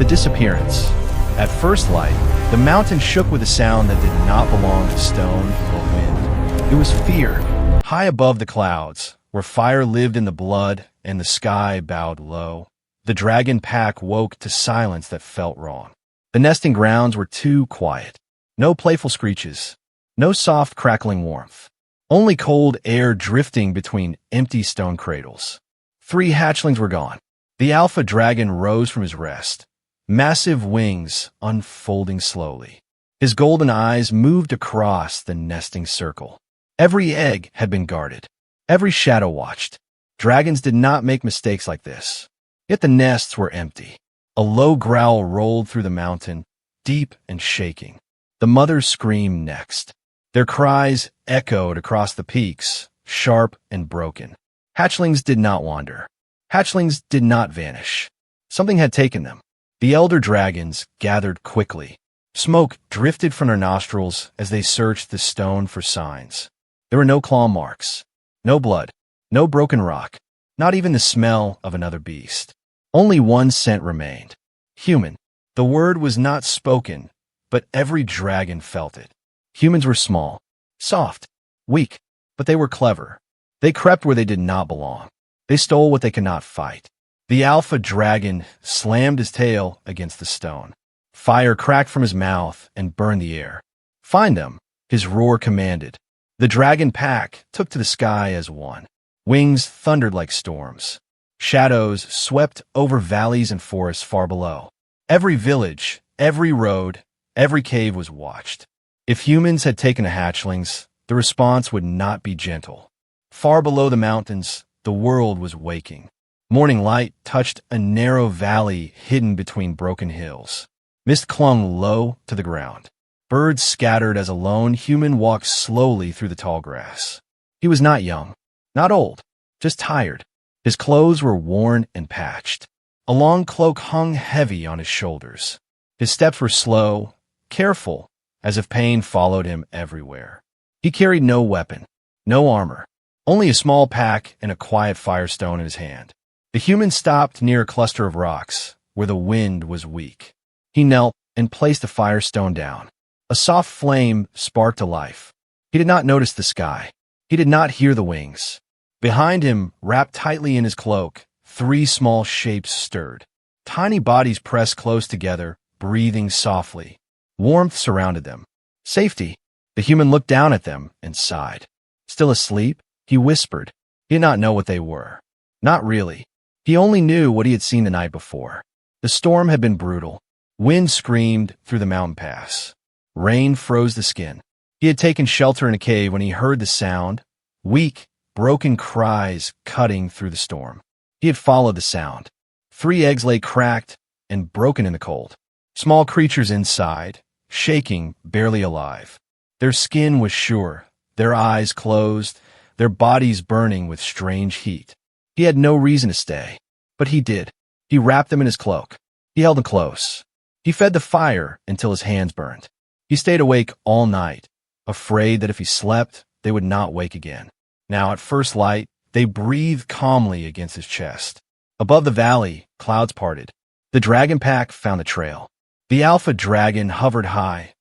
The disappearance. At first light, the mountain shook with a sound that did not belong to stone or wind. It was fear, high above the clouds, where fire lived in the blood and the sky bowed low. The dragon pack woke to silence that felt wrong. The nesting grounds were too quiet. No playful screeches, no soft crackling warmth. Only cold air drifting between empty stone cradles. 3 hatchlings were gone. The alpha dragon rose from his rest, massive wings unfolding slowly. His golden eyes moved across the nesting circle. Every egg had been guarded. Every shadow watched. Dragons did not make mistakes like this. Yet the nests were empty. A low growl rolled through the mountain, deep and shaking. The mothers screamed next. Their cries echoed across the peaks, sharp and broken. Hatchlings did not wander. Hatchlings did not vanish. Something had taken them. The elder dragons gathered quickly. Smoke drifted from their nostrils as they searched the stone for signs. There were no claw marks, no blood, no broken rock, not even the smell of another beast. Only one scent remained. Human. The word was not spoken, but every dragon felt it. Humans were small, soft, weak, but they were clever. They crept where they did not belong. They stole what they could not fight. The alpha dragon slammed his tail against the stone. Fire cracked from his mouth and burned the air. Find them, his roar commanded. The dragon pack took to the sky as one. Wings thundered like storms. Shadows swept over valleys and forests far below. Every village, every road, every cave was watched. If humans had taken the hatchlings, the response would not be gentle. Far below the mountains, the world was waking. Morning light touched a narrow valley hidden between broken hills. Mist clung low to the ground. Birds scattered as a lone human walked slowly through the tall grass. He was not young, not old, just tired. His clothes were worn and patched. A long cloak hung heavy on his shoulders. His steps were slow, careful, as if pain followed him everywhere. He carried no weapon, no armor, only a small pack and a quiet firestone in his hand. The human stopped near a cluster of rocks, where the wind was weak. He knelt and placed the firestone down. A soft flame sparked to life. He did not notice the sky. He did not hear the wings. Behind him, wrapped tightly in his cloak, 3 small shapes stirred. Tiny bodies pressed close together, breathing softly. Warmth surrounded them. Safety. The human looked down at them and sighed. Still asleep? He whispered. He did not know what they were. Not really. He only knew what he had seen the night before. The storm had been brutal. Wind screamed through the mountain pass. Rain froze the skin. He had taken shelter in a cave when he heard the sound, weak, broken cries cutting through the storm. He had followed the sound. 3 eggs lay cracked and broken in the cold. Small creatures inside, shaking, barely alive. Their skin was sure, their eyes closed, their bodies burning with strange heat. He had no reason to stay, but he did. He wrapped them in his cloak. He held them close. He fed the fire until his hands burned. He stayed awake all night, afraid that if he slept, they would not wake again. Now, at first light, they breathed calmly against his chest. Above the valley, clouds parted. The dragon pack found the trail. The alpha dragon hovered high,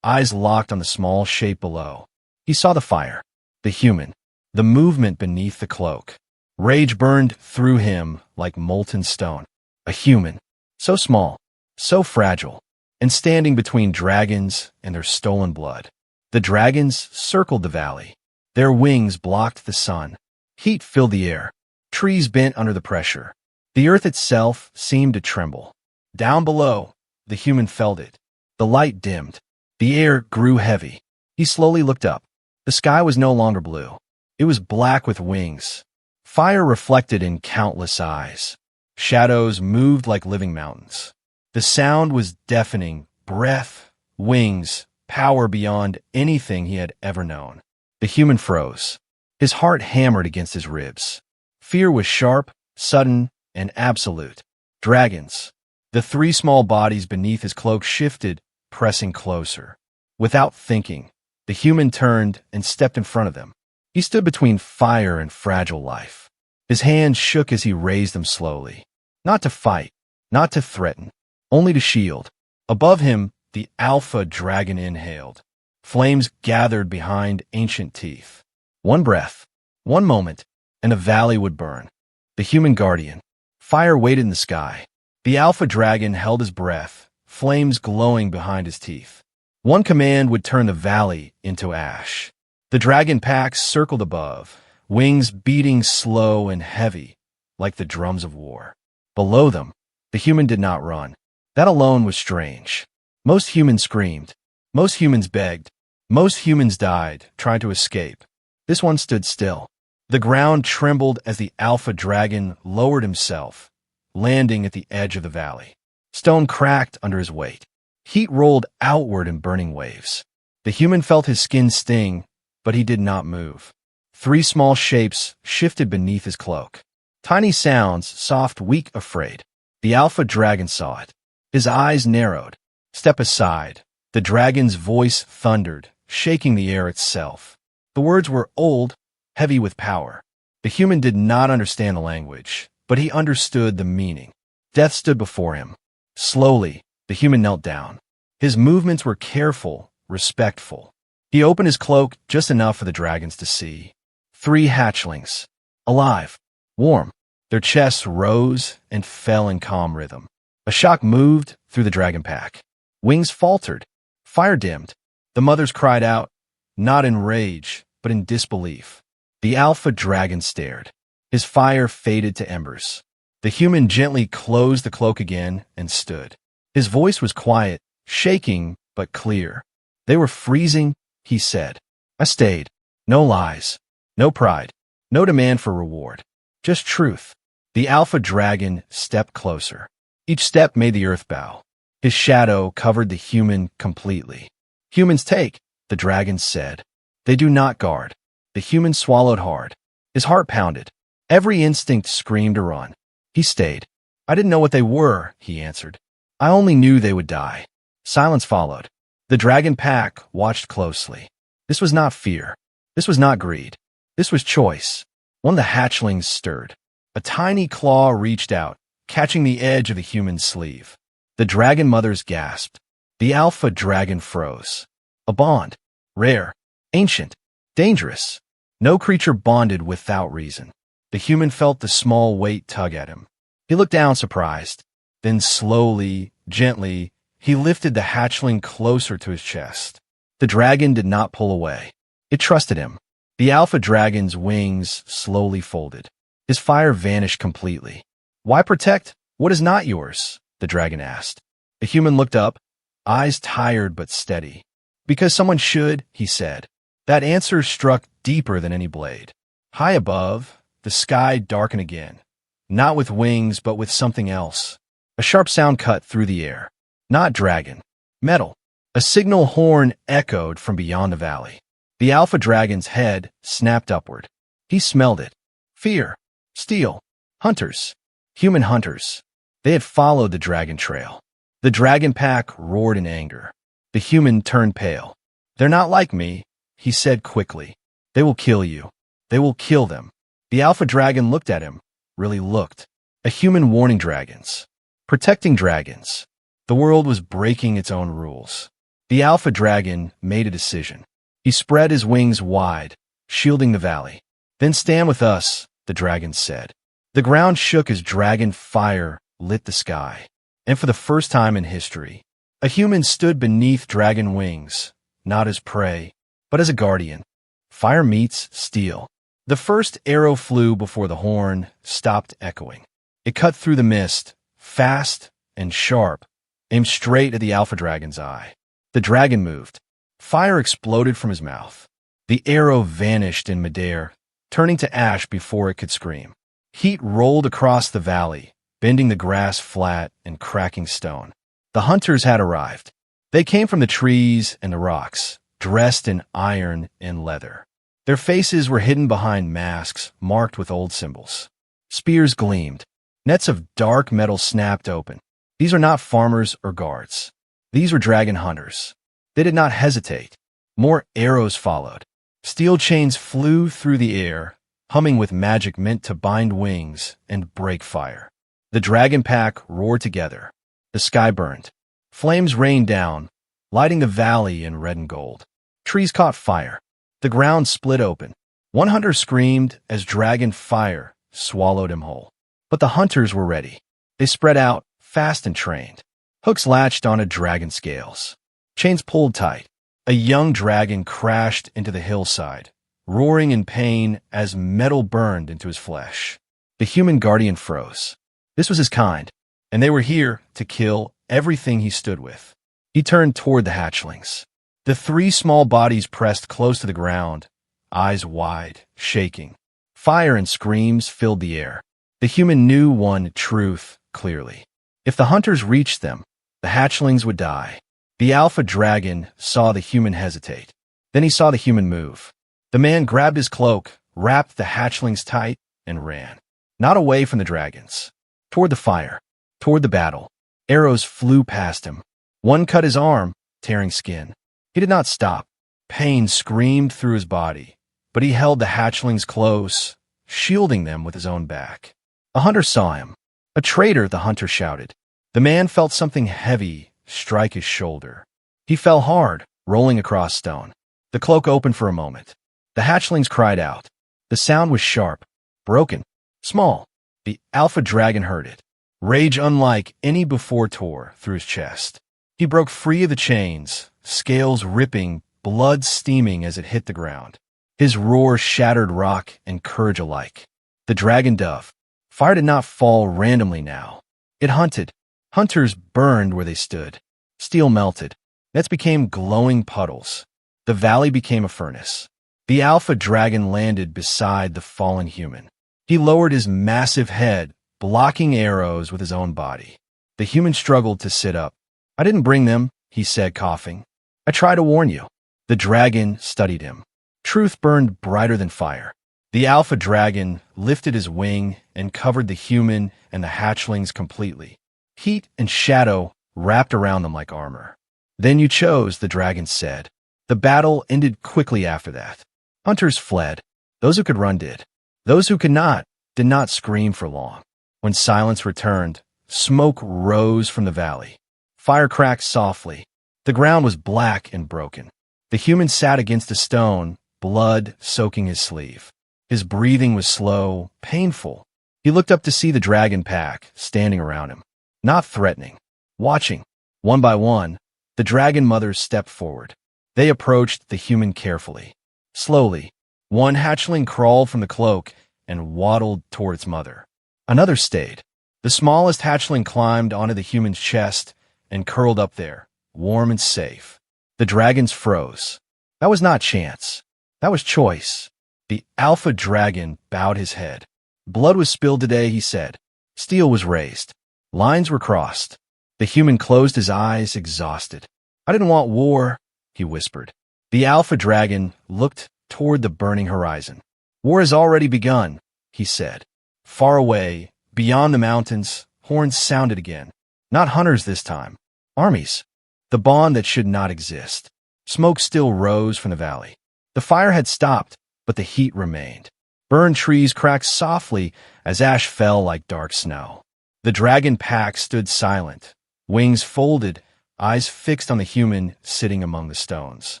eyes locked on the small shape below. He saw the fire, the human, the movement beneath the cloak. Rage burned through him like molten stone. A human, so small, so fragile, and standing between dragons and their stolen blood. The dragons circled the valley. Their wings blocked the sun. Heat filled the air. Trees bent under the pressure. The earth itself seemed to tremble. Down below, the human felt it. The light dimmed. The air grew heavy. He slowly looked up. The sky was no longer blue. It was black with wings. Fire reflected in countless eyes. Shadows moved like living mountains. The sound was deafening. Breath, wings, power beyond anything he had ever known. The human froze. His heart hammered against his ribs. Fear was sharp, sudden, and absolute. Dragons. The 3 small bodies beneath his cloak shifted, pressing closer. Without thinking, the human turned and stepped in front of them. He stood between fire and fragile life. His hands shook as he raised them slowly. Not to fight, not to threaten, only to shield. Above him, the alpha dragon inhaled. Flames gathered behind ancient teeth. One breath, one moment, and the valley would burn. The human guardian. Fire waited in the sky. The alpha dragon held his breath, flames glowing behind his teeth. One command would turn the valley into ash. The dragon pack circled above, wings beating slow and heavy, like the drums of war. Below them, the human did not run. That alone was strange. Most humans screamed. Most humans begged. Most humans died, trying to escape. This one stood still. The ground trembled as the alpha dragon lowered himself, landing at the edge of the valley. Stone cracked under his weight. Heat rolled outward in burning waves. The human felt his skin sting, but he did not move. 3 small shapes shifted beneath his cloak. Tiny sounds, soft, weak, afraid. The alpha dragon saw it. His eyes narrowed. Step aside. The dragon's voice thundered, shaking the air itself. The words were old, heavy with power. The human did not understand the language, but he understood the meaning. Death stood before him. Slowly, the human knelt down. His movements were careful, respectful. He opened his cloak just enough for the dragons to see. 3 hatchlings. Alive. Warm. Their chests rose and fell in calm rhythm. A shock moved through the dragon pack. Wings faltered. Fire dimmed. The mothers cried out, not in rage, but in disbelief. The alpha dragon stared. His fire faded to embers. The human gently closed the cloak again and stood. His voice was quiet, shaking, but clear. They were freezing, he said. I stayed. No lies. No pride. No demand for reward. Just truth. The alpha dragon stepped closer. Each step made the earth bow. His shadow covered the human completely. Humans take, the dragon said. They do not guard. The human swallowed hard. His heart pounded. Every instinct screamed to run. He stayed. I didn't know what they were, he answered. I only knew they would die. Silence followed. The dragon pack watched closely. This was not fear. This was not greed. This was choice. One of the hatchlings stirred. A tiny claw reached out, catching the edge of the human's sleeve. The dragon mothers gasped. The alpha dragon froze. A bond. Rare. Ancient. Dangerous. No creature bonded without reason. The human felt the small weight tug at him. He looked down surprised. Then slowly, gently, he lifted the hatchling closer to his chest. The dragon did not pull away. It trusted him. The alpha dragon's wings slowly folded. His fire vanished completely. Why protect what is not yours? The dragon asked. The human looked up, eyes tired but steady. Because someone should, he said. That answer struck deeper than any blade. High above, the sky darkened again. Not with wings, but with something else. A sharp sound cut through the air. Not dragon. Metal. A signal horn echoed from beyond the valley. The alpha dragon's head snapped upward. He smelled it. Fear. Steel. Hunters. Human hunters. They had followed the dragon trail. The dragon pack roared in anger. The human turned pale. They're not like me, he said quickly. They will kill you. They will kill them. The alpha dragon looked at him, really looked. A human warning dragons. Protecting dragons. The world was breaking its own rules. The alpha dragon made a decision. He spread his wings wide, shielding the valley. Then stand with us, the dragon said. The ground shook as dragon fire lit the sky. And for the first time in history, a human stood beneath dragon wings, not as prey, but as a guardian. Fire meets steel. The first arrow flew before the horn stopped echoing. It cut through the mist, fast and sharp, aimed straight at the alpha dragon's eye. The dragon moved. Fire exploded from his mouth. The arrow vanished in midair, turning to ash before it could scream. Heat rolled across the valley, bending the grass flat and cracking stone. The hunters had arrived. They came from the trees and the rocks, dressed in iron and leather. Their faces were hidden behind masks marked with old symbols. Spears gleamed. Nets of dark metal snapped open. These are not farmers or guards. These were dragon hunters. They did not hesitate. More arrows followed. Steel chains flew through the air, humming with magic meant to bind wings and break fire. The dragon pack roared together. The sky burned. Flames rained down, lighting the valley in red and gold. Trees caught fire. The ground split open. One hunter screamed as dragon fire swallowed him whole. But the hunters were ready. They spread out, fast and trained. Hooks latched onto dragon scales. Chains pulled tight. A young dragon crashed into the hillside, roaring in pain as metal burned into his flesh. The human guardian froze. This was his kind, and they were here to kill everything he stood with. He turned toward the hatchlings. The three small bodies pressed close to the ground, eyes wide, shaking. Fire and screams filled the air. The human knew one truth clearly. If the hunters reached them, the hatchlings would die. The alpha dragon saw the human hesitate. Then he saw the human move. The man grabbed his cloak, wrapped the hatchlings tight, and ran. Not away from the dragons. Toward the fire. Toward the battle. Arrows flew past him. One cut his arm, tearing skin. He did not stop. Pain screamed through his body, but he held the hatchlings close, shielding them with his own back. A hunter saw him. A traitor, the hunter shouted. The man felt something heavy strike his shoulder. He fell hard, rolling across stone. The cloak opened for a moment. The hatchlings cried out. The sound was sharp, broken, small. The alpha dragon heard it. Rage unlike any before tore through his chest. He broke free of the chains, scales ripping, blood steaming as it hit the ground. His roar shattered rock and courage alike. The dragon dove. Fire did not fall randomly now. It hunted. Hunters burned where they stood. Steel melted. Nets became glowing puddles. The valley became a furnace. The alpha dragon landed beside the fallen human. He lowered his massive head, blocking arrows with his own body. The human struggled to sit up. I didn't bring them, he said, coughing. I tried to warn you. The dragon studied him. Truth burned brighter than fire. The alpha dragon lifted his wing and covered the human and the hatchlings completely. Heat and shadow wrapped around them like armor. Then you chose, the dragon said. The battle ended quickly after that. Hunters fled. Those who could run did. Those who could not did not scream for long. When silence returned, smoke rose from the valley. Fire cracked softly. The ground was black and broken. The human sat against a stone, blood soaking his sleeve. His breathing was slow, painful. He looked up to see the dragon pack standing around him. Not threatening, watching. One by one, the dragon mothers stepped forward. They approached the human carefully. Slowly, one hatchling crawled from the cloak and waddled toward its mother. Another stayed. The smallest hatchling climbed onto the human's chest and curled up there, warm and safe. The dragons froze. That was not chance. That was choice. The alpha dragon bowed his head. Blood was spilled today, he said. Steel was raised. Lines were crossed. The human closed his eyes, exhausted. I didn't want war, he whispered. The alpha dragon looked toward the burning horizon. War has already begun, he said. Far away, beyond the mountains, horns sounded again. Not hunters this time. Armies. The bond that should not exist. Smoke still rose from the valley. The fire had stopped, but the heat remained. Burned trees cracked softly as ash fell like dark snow. The dragon pack stood silent, wings folded, eyes fixed on the human sitting among the stones.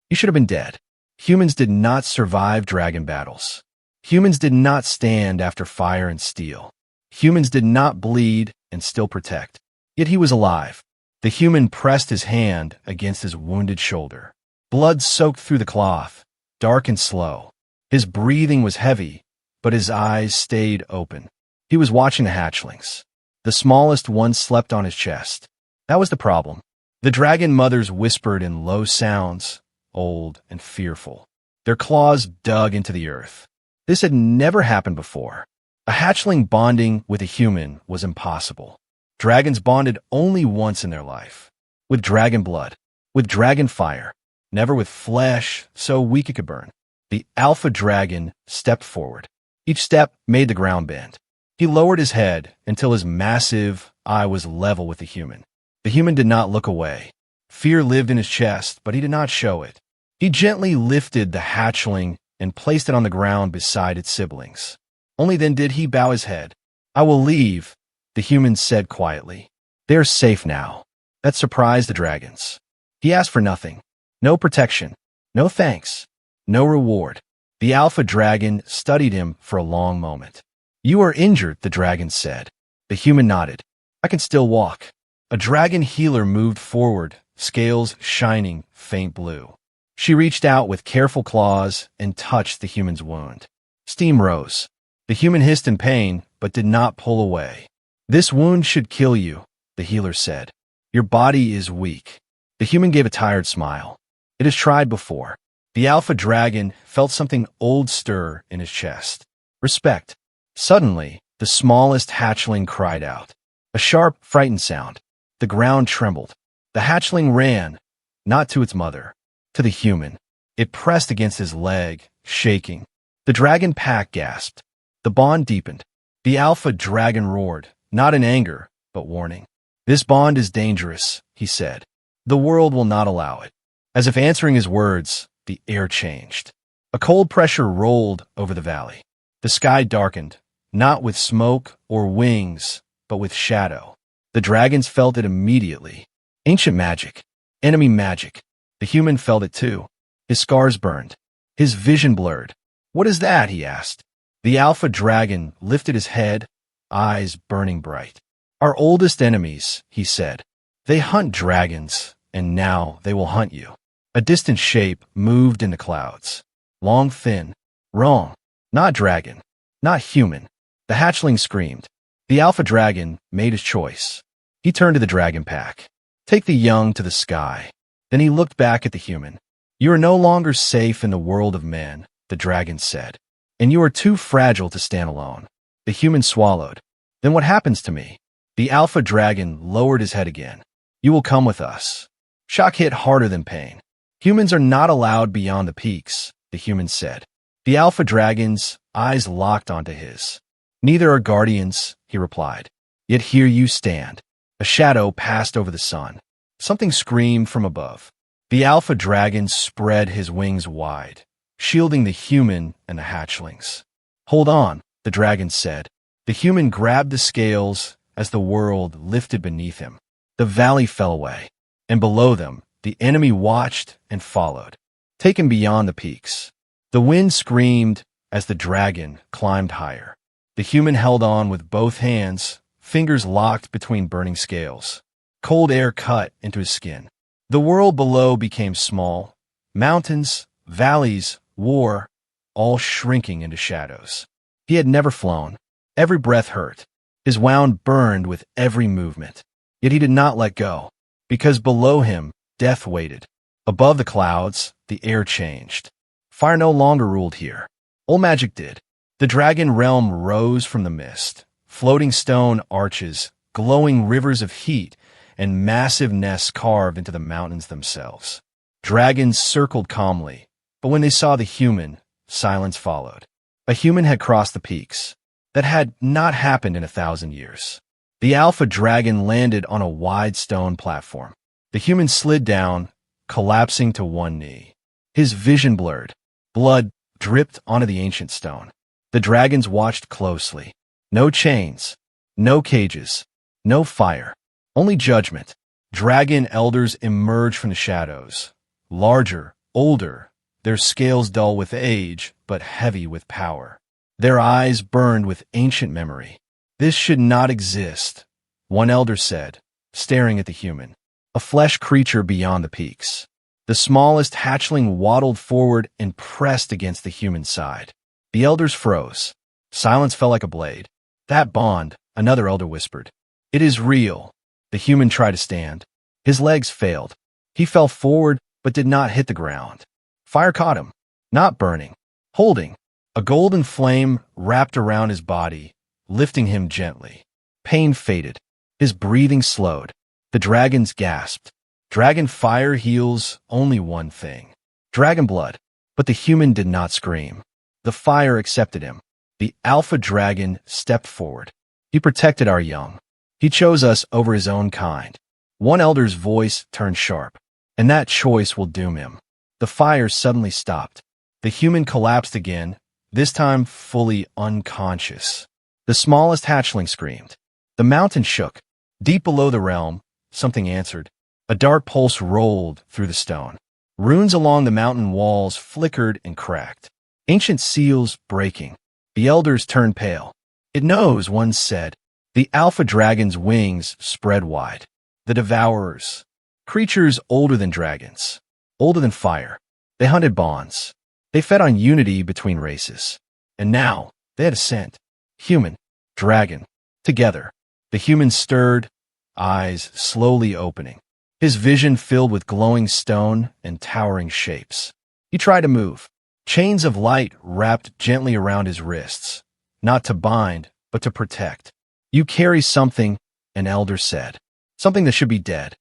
He should have been dead. Humans did not survive dragon battles. Humans did not stand after fire and steel. Humans did not bleed and still protect. Yet he was alive. The human pressed his hand against his wounded shoulder. Blood soaked through the cloth, dark and slow. His breathing was heavy, but his eyes stayed open. He was watching the hatchlings. The smallest one slept on his chest. That was the problem. The dragon mothers whispered in low sounds, old and fearful. Their claws dug into the earth. This had never happened before. A hatchling bonding with a human was impossible. Dragons bonded only once in their life. With dragon blood. With dragon fire. Never with flesh so weak it could burn. The alpha dragon stepped forward. Each step made the ground bend. He lowered his head until his massive eye was level with the human. The human did not look away. Fear lived in his chest, but he did not show it. He gently lifted the hatchling and placed it on the ground beside its siblings. Only then did he bow his head. I will leave, the human said quietly. They are safe now. That surprised the dragons. He asked for nothing. No protection. No thanks. No reward. The alpha dragon studied him for a long moment. You are injured, the dragon said. The human nodded. I can still walk. A dragon healer moved forward, scales shining faint blue. She reached out with careful claws and touched the human's wound. Steam rose. The human hissed in pain, but did not pull away. This wound should kill you, the healer said. Your body is weak. The human gave a tired smile. It has tried before. The alpha dragon felt something old stir in his chest. Respect. Suddenly, the smallest hatchling cried out. A sharp, frightened sound. The ground trembled. The hatchling ran, not to its mother, to the human. It pressed against his leg, shaking. The dragon pack gasped. The bond deepened. The alpha dragon roared, not in anger, but warning. This bond is dangerous, he said. The world will not allow it. As if answering his words, the air changed. A cold pressure rolled over the valley. The sky darkened, not with smoke or wings, but with shadow. The dragons felt it immediately. Ancient magic. Enemy magic. The human felt it too. His scars burned. His vision blurred. What is that? He asked. The alpha dragon lifted his head, eyes burning bright. Our oldest enemies, he said. They hunt dragons, and now they will hunt you. A distant shape moved in the clouds. Long, thin. Wrong. Not dragon. Not human. The hatchling screamed. The alpha dragon made his choice. He turned to the dragon pack. Take the young to the sky. Then he looked back at the human. You are no longer safe in the world of men, the dragon said. And you are too fragile to stand alone. The human swallowed. Then what happens to me? The alpha dragon lowered his head again. You will come with us. Shock hit harder than pain. Humans are not allowed beyond the peaks, the human said. The alpha dragon's eyes locked onto his. Neither are guardians, he replied. Yet here you stand. A shadow passed over the sun. Something screamed from above. The alpha dragon spread his wings wide, shielding the human and the hatchlings. Hold on, the dragon said. The human grabbed the scales as the world lifted beneath him. The valley fell away, and below them, the enemy watched and followed, taken beyond the peaks. The wind screamed as the dragon climbed higher. The human held on with both hands, fingers locked between burning scales. Cold air cut into his skin. The world below became small. Mountains, valleys, war, all shrinking into shadows. He had never flown. Every breath hurt. His wound burned with every movement. Yet he did not let go, because below him, death waited. Above the clouds, the air changed. Fire no longer ruled here. Old magic did. The dragon realm rose from the mist. Floating stone arches, glowing rivers of heat, and massive nests carved into the mountains themselves. Dragons circled calmly, but when they saw the human, silence followed. A human had crossed the peaks. That had not happened in 1,000 years. The alpha dragon landed on a wide stone platform. The human slid down, collapsing to one knee. His vision blurred. Blood dripped onto the ancient stone. The dragons watched closely. No chains, no cages, no fire, only judgment. Dragon elders emerged from the shadows. Larger, older, their scales dull with age, but heavy with power. Their eyes burned with ancient memory. This should not exist, one elder said, staring at the human, a flesh creature beyond the peaks. The smallest hatchling waddled forward and pressed against the human side. The elders froze. Silence fell like a blade. That bond, another elder whispered. It is real. The human tried to stand. His legs failed. He fell forward, but did not hit the ground. Fire caught him, not burning, holding. A golden flame wrapped around his body, lifting him gently. Pain faded. His breathing slowed. The dragons gasped. Dragon fire heals only one thing. Dragon blood. But the human did not scream. The fire accepted him. The alpha dragon stepped forward. He protected our young. He chose us over his own kind. One elder's voice turned sharp, and that choice will doom him. The fire suddenly stopped. The human collapsed again, this time fully unconscious. The smallest hatchling screamed. The mountain shook. Deep below the realm, something answered. A dark pulse rolled through the stone. Runes along the mountain walls flickered and cracked. Ancient seals breaking. The elders turned pale. It knows, one said. The alpha dragon's wings spread wide. The devourers. Creatures older than dragons. Older than fire. They hunted bonds. They fed on unity between races. And now, they had a scent. Human. Dragon. Together. The human stirred, eyes slowly opening. His vision filled with glowing stone and towering shapes. He tried to move. Chains of light wrapped gently around his wrists. Not to bind, but to protect. You carry something, an elder said. Something that should be dead.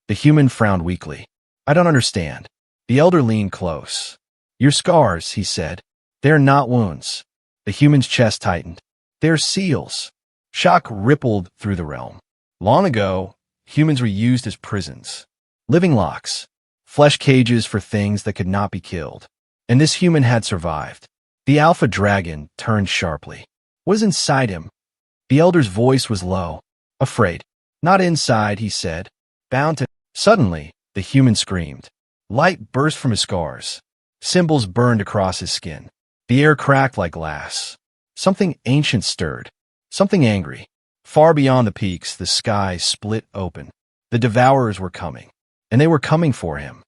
The human frowned weakly. I don't understand. The elder leaned close. Your scars, he said. They're not wounds. The human's chest tightened. They're seals. Shock rippled through the realm. Long ago, humans were used as prisons. Living locks. Flesh cages for things that could not be killed. And this human had survived. The alpha dragon turned sharply. What is inside him? The elder's voice was low. Afraid. Not inside, he said. Bound to... Suddenly, the human screamed. Light burst from his scars. Symbols burned across his skin. The air cracked like glass. Something ancient stirred. Something angry. Far beyond the peaks, the sky split open. The devourers were coming. And they were coming for him.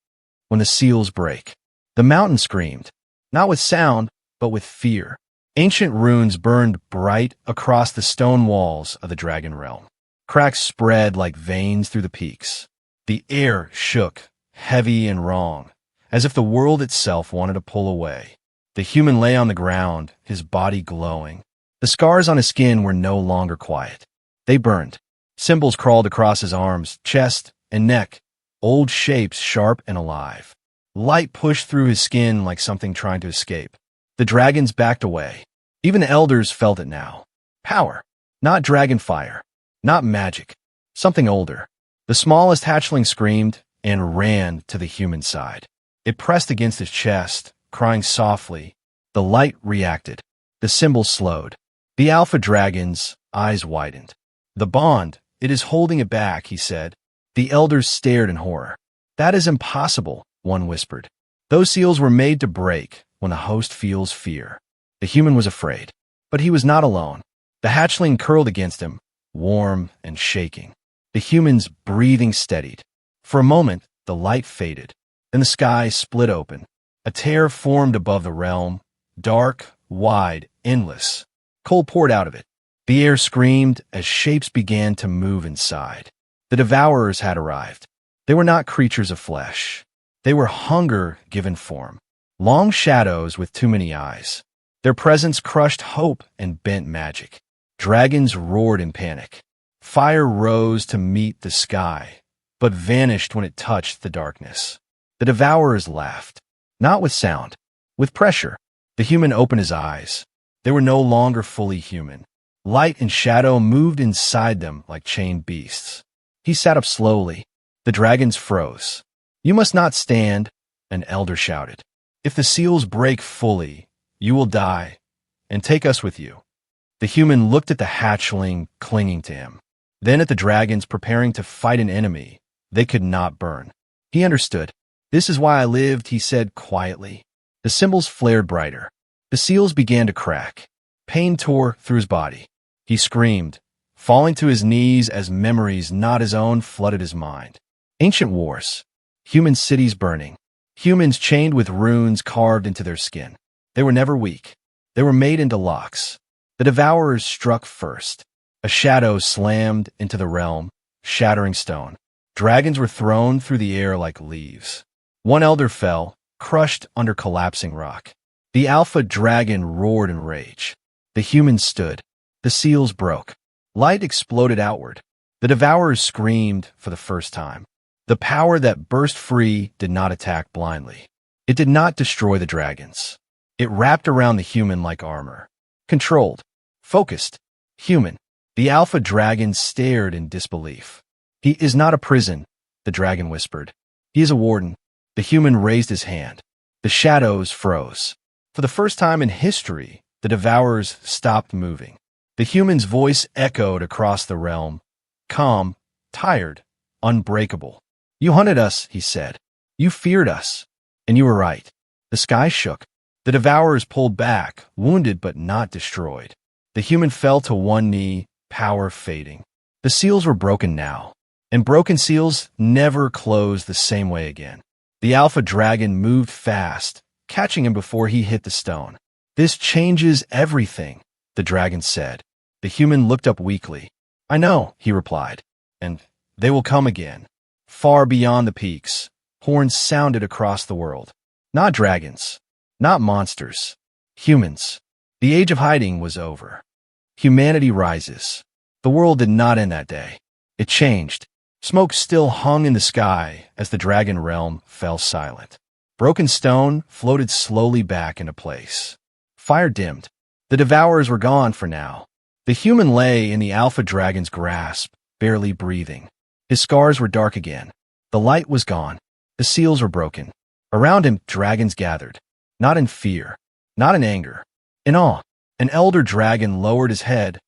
When the seals break. The mountain screamed. Not with sound, but with fear. Ancient runes burned bright across the stone walls of the dragon realm. Cracks spread like veins through the peaks. The air shook, heavy and wrong, as if the world itself wanted to pull away. The human lay on the ground, his body glowing. The scars on his skin were no longer quiet. They burned. Symbols crawled across his arms, chest, and neck, old shapes sharp and alive. Light pushed through his skin like something trying to escape. The dragons backed away. Even the elders felt it now. Power. Not dragon fire. Not magic. Something older. The smallest hatchling screamed and ran to the human side. It pressed against his chest, crying softly. The light reacted. The symbols slowed. The alpha dragon's eyes widened. The bond, it is holding it back, he said. The elders stared in horror. That is impossible, one whispered. Those seals were made to break when the host feels fear. The human was afraid. But he was not alone. The hatchling curled against him, warm and shaking. The human's breathing steadied. For a moment, the light faded. Then the sky split open. A tear formed above the realm, dark, wide, endless. Cold poured out of it. The air screamed as shapes began to move inside. The devourers had arrived. They were not creatures of flesh. They were hunger given form. Long shadows with too many eyes. Their presence crushed hope and bent magic. Dragons roared in panic. Fire rose to meet the sky, but vanished when it touched the darkness. The devourers laughed. Not with sound, with pressure. The human opened his eyes. They were no longer fully human. Light and shadow moved inside them like chained beasts. He sat up slowly. The dragons froze. You must not stand, an elder shouted. If the seals break fully, you will die, and take us with you. The human looked at the hatchling clinging to him, then at the dragons preparing to fight an enemy they could not burn. He understood. This is why I lived, he said quietly. The symbols flared brighter. The seals began to crack. Pain tore through his body. He screamed, falling to his knees as memories not his own flooded his mind. Ancient wars. Human cities burning. Humans chained with runes carved into their skin. They were never weak. They were made into locks. The devourers struck first. A shadow slammed into the realm, shattering stone. Dragons were thrown through the air like leaves. One elder fell, crushed under collapsing rock. The alpha dragon roared in rage. The humans stood. The seals broke. Light exploded outward. The devourers screamed for the first time. The power that burst free did not attack blindly. It did not destroy the dragons. It wrapped around the human like armor. Controlled. Focused. Human. The alpha dragon stared in disbelief. He is not a prison, the dragon whispered. He is a warden. The human raised his hand. The shadows froze. For the first time in history, the devourers stopped moving. The human's voice echoed across the realm. calm, tired, unbreakable. "You hunted us," he said. "You feared us." And you were right. The sky shook. The devourers pulled back, wounded but not destroyed. The human fell to one knee, power fading. The seals were broken now, and broken seals never close the same way again. The alpha dragon moved fast, catching him before he hit the stone. "This changes everything," the dragon said. The human looked up weakly. "I know," he replied, "and they will come again." Far beyond the peaks, horns sounded across the world. Not dragons, not monsters, humans. The age of hiding was over. Humanity rises. The world did not end that day. It changed. Smoke still hung in the sky as the dragon realm fell silent. Broken stone floated slowly back into place. Fire dimmed. The devourers were gone for now. The human lay in the alpha dragon's grasp, barely breathing. His scars were dark again. The light was gone. The seals were broken. Around him, dragons gathered. Not in fear, not in anger, in awe. An elder dragon lowered his head,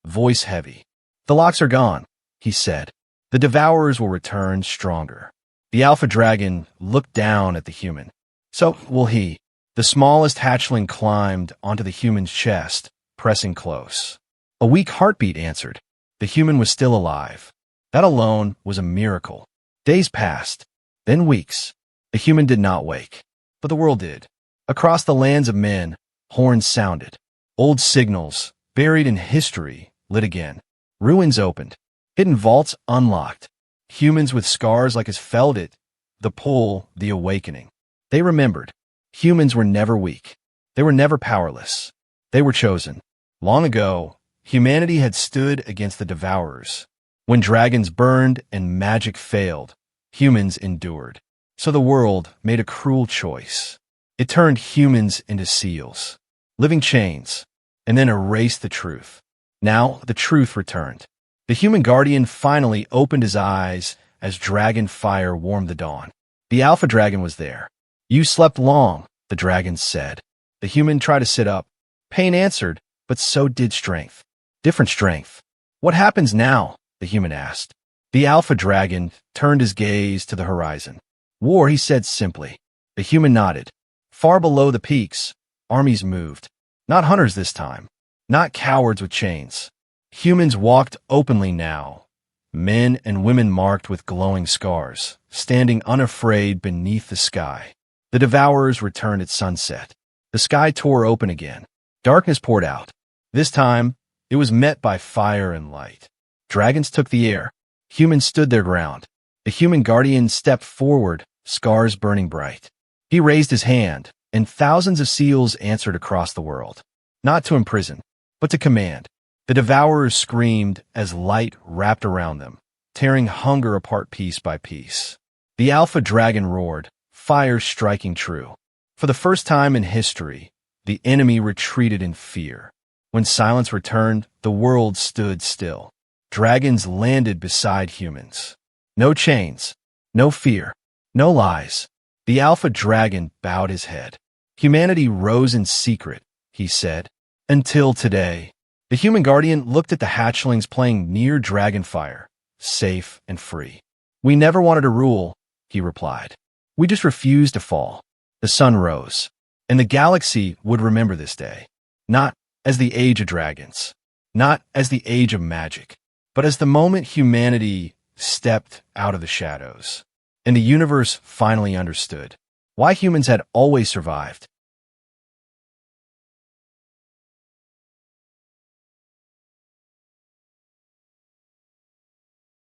voice heavy. "The locks are gone," he said. "The devourers will return stronger." The alpha dragon looked down at the human. "So will he." The smallest hatchling climbed onto the human's chest, pressing close. A weak heartbeat answered. The human was still alive. That alone was a miracle. Days passed, then weeks. The human did not wake, but the world did. Across the lands of men, horns sounded. Old signals, buried in history, lit again. Ruins opened. Hidden vaults unlocked. Humans with scars like us felt it. The pull, the awakening. They remembered. Humans were never weak. They were never powerless. They were chosen. Long ago, humanity had stood against the devourers. When dragons burned and magic failed, humans endured. So the world made a cruel choice. It turned humans into seals, living chains, and then erased the truth. Now the truth returned. The human guardian finally opened his eyes as dragon fire warmed the dawn. The alpha dragon was there. "You slept long," the dragon said. The human tried to sit up. Pain answered, but so did strength. Different strength. "What happens now?" the human asked. The alpha dragon turned his gaze to the horizon. "War," he said simply. The human nodded. Far below the peaks, armies moved. Not hunters this time. Not cowards with chains. Humans walked openly now. Men and women marked with glowing scars, standing unafraid beneath the sky. The devourers returned at sunset. The sky tore open again. Darkness poured out. This time, it was met by fire and light. Dragons took the air. Humans stood their ground. The human guardian stepped forward, scars burning bright. He raised his hand, and thousands of seals answered across the world. Not to imprison, but to command. The devourers screamed as light wrapped around them, tearing hunger apart piece by piece. The alpha dragon roared, fire striking true. For the first time in history, the enemy retreated in fear. When silence returned, the world stood still. Dragons landed beside humans. No chains, no fear, no lies. The alpha dragon bowed his head. "Humanity rose in secret," he said. "Until today." The human guardian looked at the hatchlings playing near dragonfire, safe and free. "We never wanted to rule," he replied. "We just refused to fall." The sun rose, and the galaxy would remember this day. Not as the age of dragons, not as the age of magic, but as the moment humanity stepped out of the shadows. And the universe finally understood why humans had always survived.